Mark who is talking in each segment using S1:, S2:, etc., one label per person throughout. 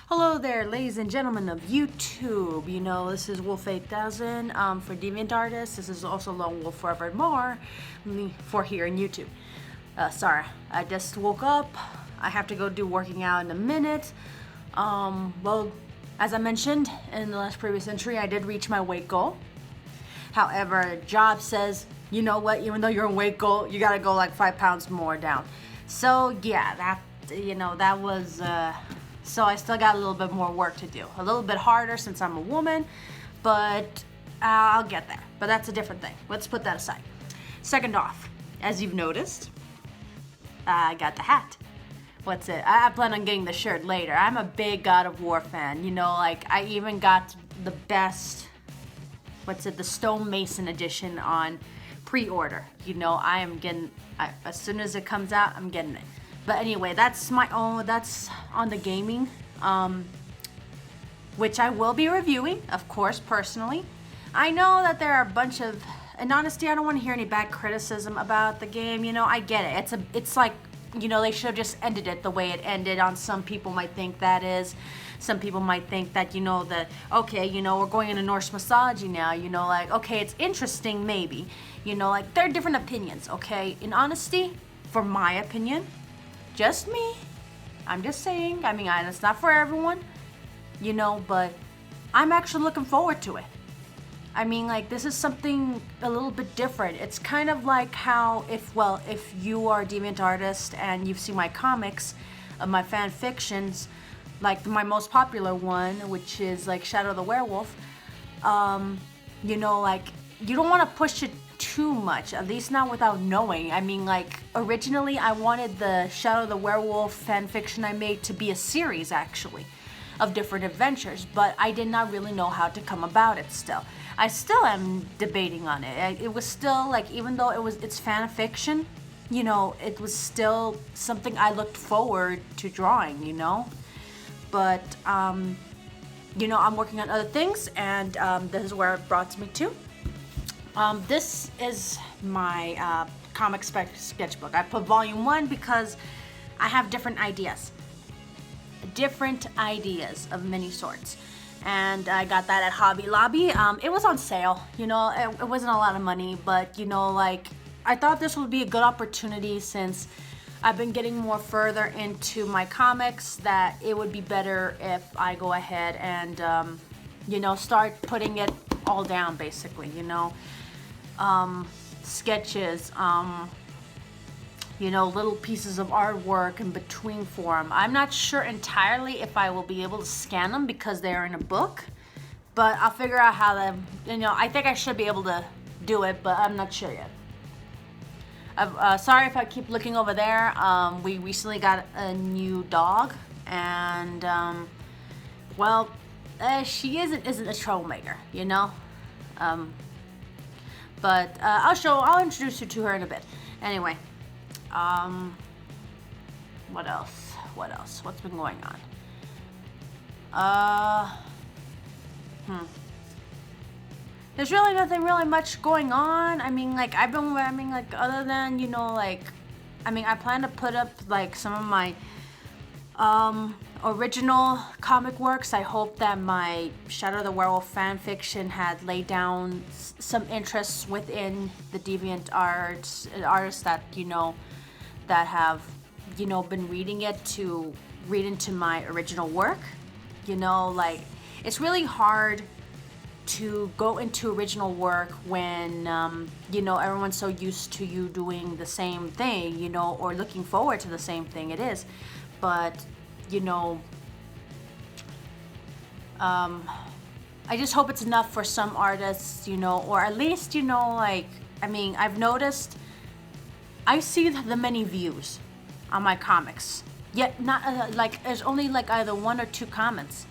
S1: Hello there, ladies and gentlemen of YouTube. This is Wolf8000 for DeviantArtist. This is also Lone Wolf Forevermore for here in YouTube. Sorry, I just woke up. I have to go do working out in a minute. Well, as I mentioned in the last previous entry, I did reach my weight goal. However, job says, you know what, even though you're in weight goal, you gotta go like 5 pounds more down. So yeah, that was, so I still got a little bit more work to do. A little bit harder since I'm a woman, but I'll get there. But that's a different thing. Let's put that aside. Second off, as you've noticed, I got the hat. What's it? I plan on getting the shirt later. I'm a big God of War fan. I even got the best, the Stonemason edition on pre-order. I am getting, as soon as it comes out, I'm getting it. But anyway, that's on the gaming, which I will be reviewing, of course, personally. I know that there are a bunch of, and honestly, I don't want to hear any bad criticism about the game. I get it. It's like, they should have just ended it the way it ended. Some people might think that is. Some people might think that, okay, we're going into Norse mythology now, okay, it's interesting, maybe. There are different opinions, okay? In honesty, for my opinion, just me, I'm just saying, it's not for everyone, but I'm actually looking forward to it. This is something a little bit different. It's kind of like how, if you are a DeviantArtist and you've seen my comics, my fan fictions, like my most popular one, which is like Shadow the Werewolf, you don't want to push it too much, at least not without knowing. Originally I wanted the Shadow the Werewolf fan fiction I made to be a series, actually, of different adventures, but I did not really know how to come about it still. I still am debating on it. It was still, even though it's fan fiction, it was still something I looked forward to drawing, But, I'm working on other things, and this is where it brought me to. This is my comic sketchbook. I put volume 1 because I have different ideas of many sorts. And I got that at Hobby Lobby. It was on sale, it wasn't a lot of money, but I thought this would be a good opportunity since I've been getting more further into my comics, that it would be better if I go ahead and, start putting it all down, basically, sketches, little pieces of artwork in between form. I'm not sure entirely if I will be able to scan them because they're in a book, but I'll figure out how to, I think I should be able to do it, but I'm not sure yet. Sorry if I keep looking over there. We recently got a new dog, and she isn't a troublemaker, but I'll introduce you to her in a bit. Anyway, what else? What's been going on? There's really nothing really much going on. Other than, I plan to put up some of my original comic works. I hope that my Shadow the Werewolf fan fiction had laid down some interests within the DeviantArts artists that, that have, been reading it to read into my original work. It's really hard to go into original work when, everyone's so used to you doing the same thing, or looking forward to the same thing it is. But, I just hope it's enough for some artists, or at least, I've noticed, I see the many views on my comics, yet not, there's only either 1 or 2 comments.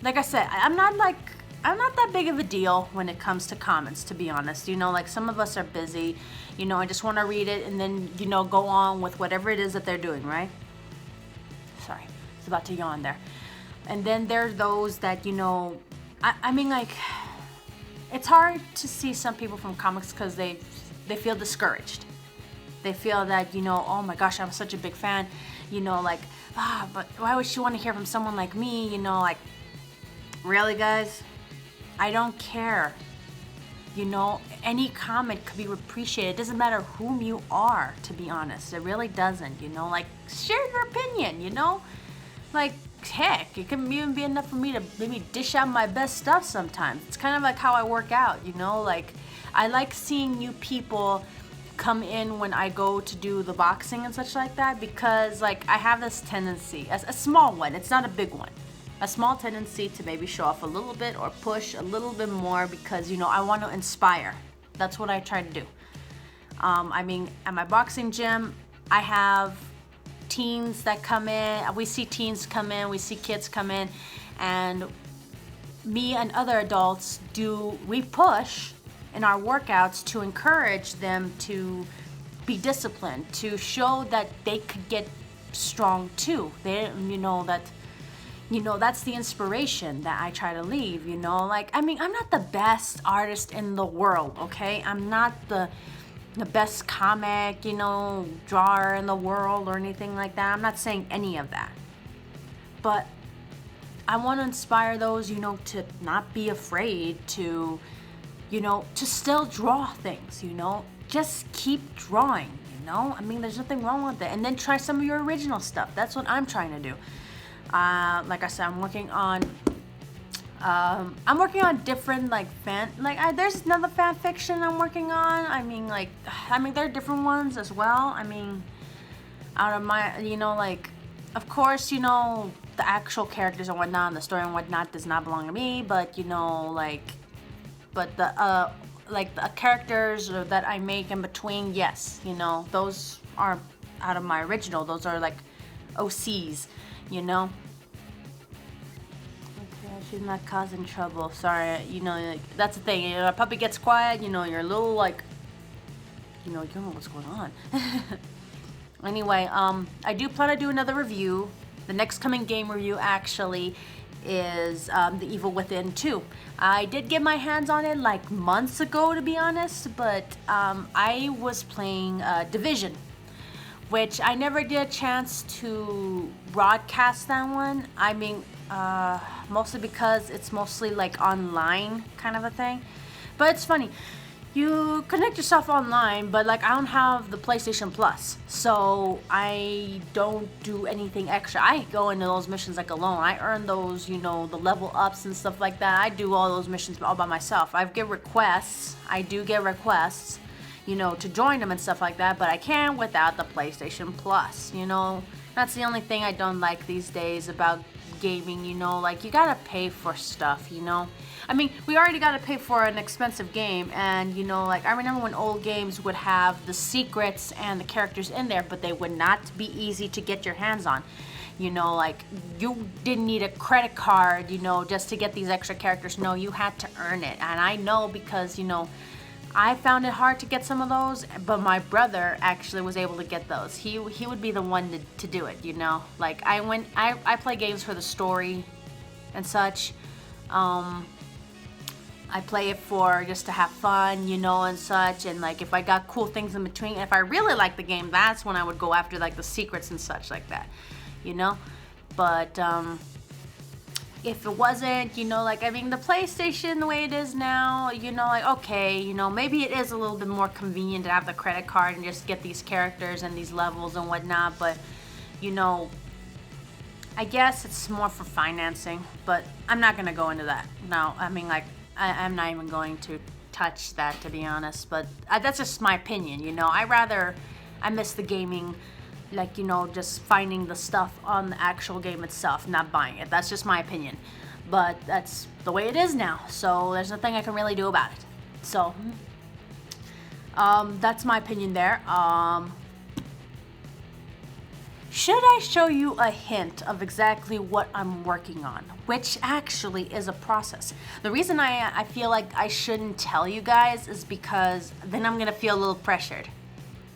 S1: Like I said, I'm not that big of a deal when it comes to comments, to be honest. Some of us are busy, I just want to read it and then, go on with whatever it is that they're doing, right? Sorry, I was about to yawn there. And then there's those that, it's hard to see some people from comics because they feel discouraged. They feel that, oh my gosh, I'm such a big fan, But why would she want to hear from someone like me? You know, like, really, guys? I don't care. You know, any comment could be appreciated. It doesn't matter whom you are, to be honest. It really doesn't, you know? Like, share your opinion, you know? Like, heck, it can even be enough for me to maybe dish out my best stuff sometimes. It's kind of like how I work out, you know? Like, I like seeing new people come in when I go to do the boxing and such like that, because, like, I have this tendency, a small one, it's not a big one, a small tendency to maybe show off a little bit or push a little bit more because, you know, I want to inspire. That's what I try to do. I mean, at my boxing gym, I have teens that come in. We see teens come in, we see kids come in, and me and other adults we push in our workouts to encourage them to be disciplined, to show that they could get strong too. That's the inspiration that I try to leave, you know? Like, I mean, I'm not the best artist in the world, okay? I'm not the best comic, you know, drawer in the world or anything like that. I'm not saying any of that. But I want to inspire those, you know, to not be afraid to, you know, to still draw things, you know? Just keep drawing, you know? I mean, there's nothing wrong with it. And then try some of your original stuff. That's what I'm trying to do. Like I said, I'm working on different there's another fan fiction I'm working on. I mean, there are different ones as well. I mean, out of my, you know, like, of course, you know, the actual characters and whatnot, and the story and whatnot does not belong to me, but, you know, but the characters that I make in between, yes, you know, those are out of my original. Those are like OCs, you know. Okay, she's not causing trouble. Sorry, you know, like, that's the thing. You know, a puppy gets quiet, you know, you're a little like, you know, you don't know what's going on. Anyway, I do plan to do another review. The next coming game review actually is The Evil Within 2. I did get my hands on it like months ago, to be honest, but I was playing Division, which I never did a chance to broadcast that one. I mean, mostly because it's mostly like online kind of a thing. But it's funny. You connect yourself online, but like I don't have the PlayStation Plus, so I don't do anything extra. I go into those missions like alone. I earn those, you know, the level ups and stuff like that. I do all those missions all by myself. I do get requests, you know, to join them and stuff like that, but I can't without the PlayStation Plus, you know. That's the only thing I don't like these days about gaming, you know, like you gotta pay for stuff, you know. I mean, we already gotta pay for an expensive game, and you know, like I remember when old games would have the secrets and the characters in there, but they would not be easy to get your hands on. You know, like you didn't need a credit card, you know, just to get these extra characters. No, you had to earn it. And I know because, you know, I found it hard to get some of those, but my brother actually was able to get those. He would be the one to do it, you know. Like I play games for the story and such. I play it for just to have fun, you know, and such. And like if I got cool things in between, if I really like the game, that's when I would go after like the secrets and such like that, you know. But if it wasn't, you know, like, I mean, the PlayStation, the way it is now, you know, like, okay, you know, maybe it is a little bit more convenient to have the credit card and just get these characters and these levels and whatnot, but, you know, I guess it's more for financing, but I'm not going to go into that. No, I mean, like, I'm not even going to touch that, to be honest, but that's just my opinion, you know. I miss the gaming, like, you know, just finding the stuff on the actual game itself, not buying it. That's just my opinion. But that's the way it is now, so there's nothing I can really do about it. So, that's my opinion there. Should I show you a hint of exactly what I'm working on? Which actually is a process. The reason I feel like I shouldn't tell you guys is because then I'm gonna feel a little pressured.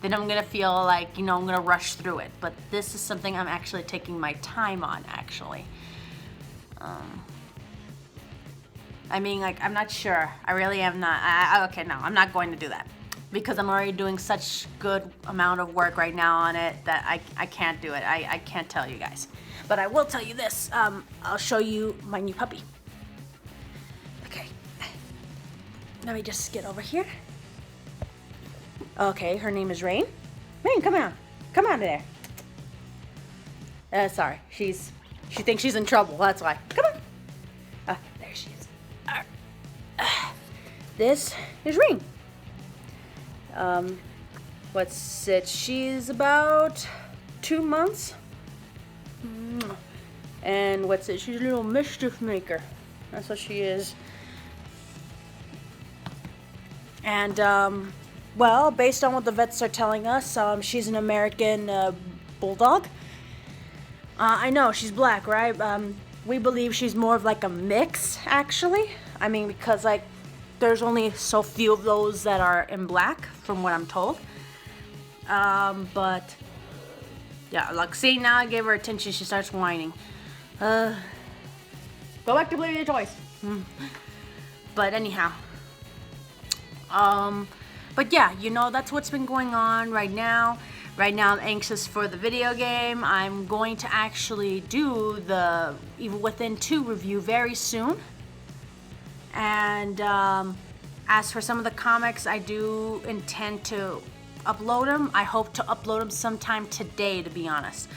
S1: Then I'm gonna feel like, you know, I'm gonna rush through it. But this is something I'm actually taking my time on, actually. I mean, like, I'm not sure. I really am not. Okay, no, I'm not going to do that. because I'm already doing such good amount of work right now on it that I can't do it. I can't tell you guys. But I will tell you this. I'll show you my new puppy. Okay. Let me just get over here. Okay, her name is Rain. Rain, come on. Come on there. Sorry, she thinks she's in trouble. That's why. Come on. There she is. This is Rain. What's it? She's about 2 months. And what's it? She's a little mischief maker. That's what she is. And, well, based on what the vets are telling us, she's an American bulldog. I know, she's black, right? We believe she's more of like a mix, actually. I mean, because, like, there's only so few of those that are in black, from what I'm told. But, yeah, like, see, now I gave her attention, she starts whining. Go back to play with your toys. But anyhow. But yeah, you know, that's what's been going on right now. Right now, I'm anxious for the video game. I'm going to actually do the Evil Within 2 review very soon. And as for some of the comics, I do intend to upload them. I hope to upload them sometime today, to be honest.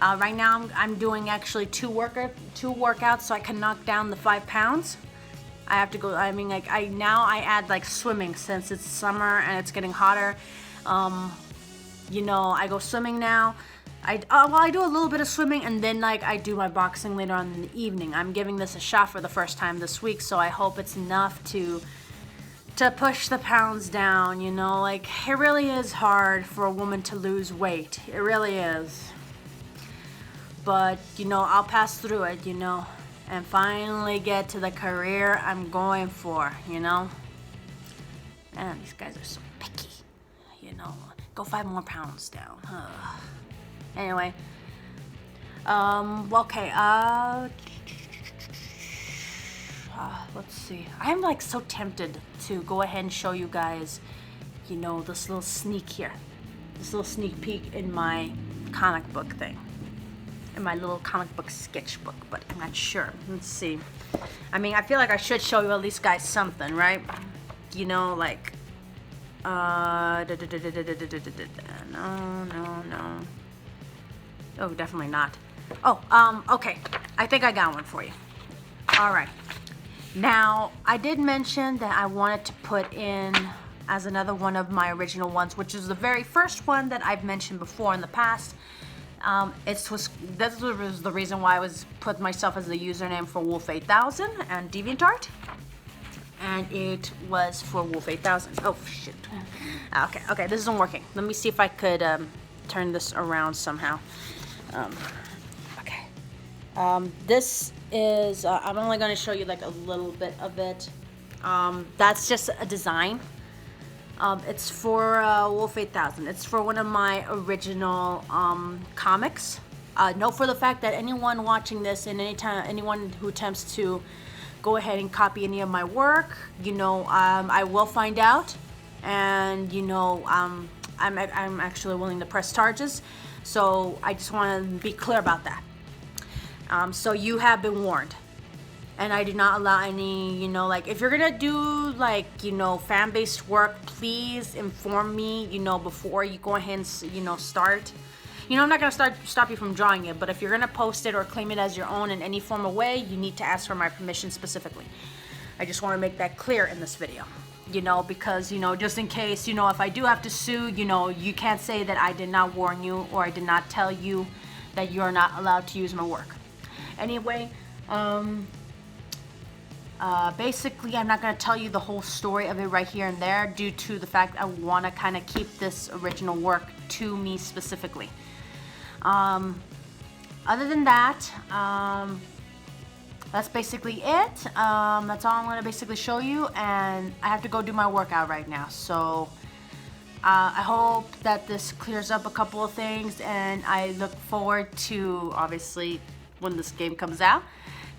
S1: Right now, I'm doing actually two workouts so I can knock down the 5 pounds. I have to go. I mean, like I add like swimming since it's summer and it's getting hotter. You know, I go swimming now. I do a little bit of swimming and then like I do my boxing later on in the evening. I'm giving this a shot for the first time this week, so I hope it's enough to push the pounds down. You know, like it really is hard for a woman to lose weight. It really is. But you know, I'll pass through it. You know. And finally get to the career I'm going for, you know? Man, these guys are so picky, you know? Go 5 more pounds down. Anyway. Okay, let's see. I'm like so tempted to go ahead and show you guys, you know, this little sneak here. This little sneak peek in my comic book thing. In my little comic book sketchbook, but I'm not sure. Let's see. I mean, I feel like I should show you at least guys something, right? You know, like, no. Oh, definitely not. Oh, okay. I think I got one for you. All right. Now, I did mention that I wanted to put in as another one of my original ones, which is the very first one that I've mentioned before in the past. This was the reason why I was put myself as the username for Wolf 8000 and DeviantArt, and it was for Wolf 8000. Oh shit. Okay, this isn't working. Let me see if I could turn this around somehow. Okay. This is. I'm only going to show you like a little bit of it. That's just a design. It's for Wolf 8000. It's for one of my original comics. Note for the fact that anyone watching this and anyone who attempts to go ahead and copy any of my work, you know, I will find out, and you know, I'm actually willing to press charges. So I just want to be clear about that. So you have been warned. And I do not allow any, you know, like, if you're gonna do, like, you know, fan-based work, please inform me, you know, before you go ahead and, you know, start. You know, I'm not gonna stop you from drawing it, but if you're gonna post it or claim it as your own in any form of way, you need to ask for my permission specifically. I just want to make that clear in this video, you know, because, you know, just in case, you know, if I do have to sue, you know, you can't say that I did not warn you or I did not tell you that you're not allowed to use my work. Anyway, basically, I'm not going to tell you the whole story of it right here and there due to the fact I want to kind of keep this original work to me specifically. Other than that, that's basically it. That's all I'm going to basically show you, and I have to go do my workout right now. So I hope that this clears up a couple of things, and I look forward to, obviously, when this game comes out.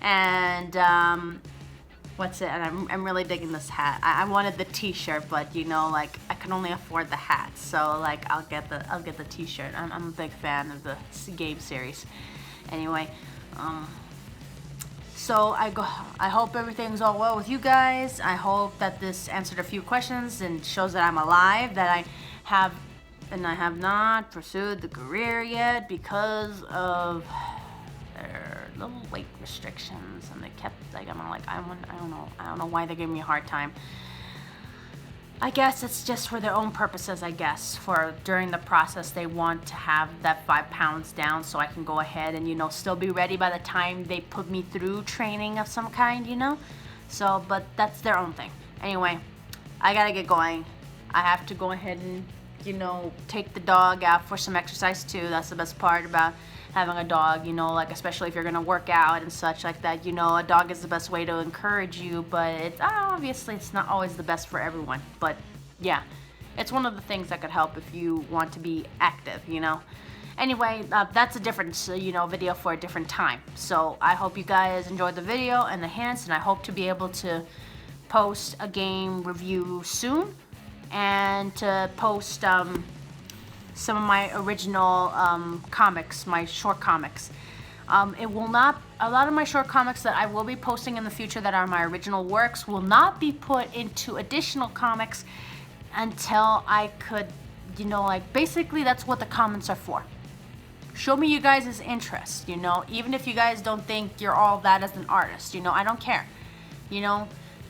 S1: And what's it? And I'm really digging this hat. I wanted the T-shirt, but you know, like I can only afford the hat, so like I'll get the T-shirt. I'm a big fan of the game series. Anyway, so I hope everything's all well with you guys. I hope that this answered a few questions and shows that I'm alive, that I have not pursued the career yet because of their little weight restrictions, and they kept like I don't know why they gave me a hard time. I guess it's just for their own purposes. I guess for during the process they want to have that 5 pounds down so I can go ahead and still be ready by the time they put me through training of some kind, So, but that's their own thing. Anyway, I gotta get going. I have to go ahead and take the dog out for some exercise too. That's the best part about having a dog, like especially if you're gonna work out and such like that. A dog is the best way to encourage you, but obviously it's not always the best for everyone. But yeah, it's one of the things that could help if you want to be active, Anyway, that's a different, video for a different time. So I hope you guys enjoyed the video and the hints, and I hope to be able to post a game review soon, and to post some of my original comics, my short comics. A lot of my short comics that I will be posting in the future that are my original works will not be put into additional comics until I could, basically that's what the comments are for. Show me you guys' interest, even if you guys don't think you're all that as an artist, I don't care,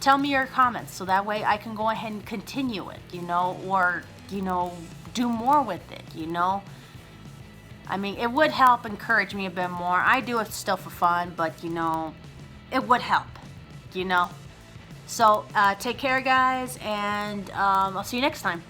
S1: Tell me your comments so that way I can go ahead and continue it, or, do more with it, I mean, it would help encourage me a bit more. I do it still for fun, but, it would help, So, take care, guys, and I'll see you next time.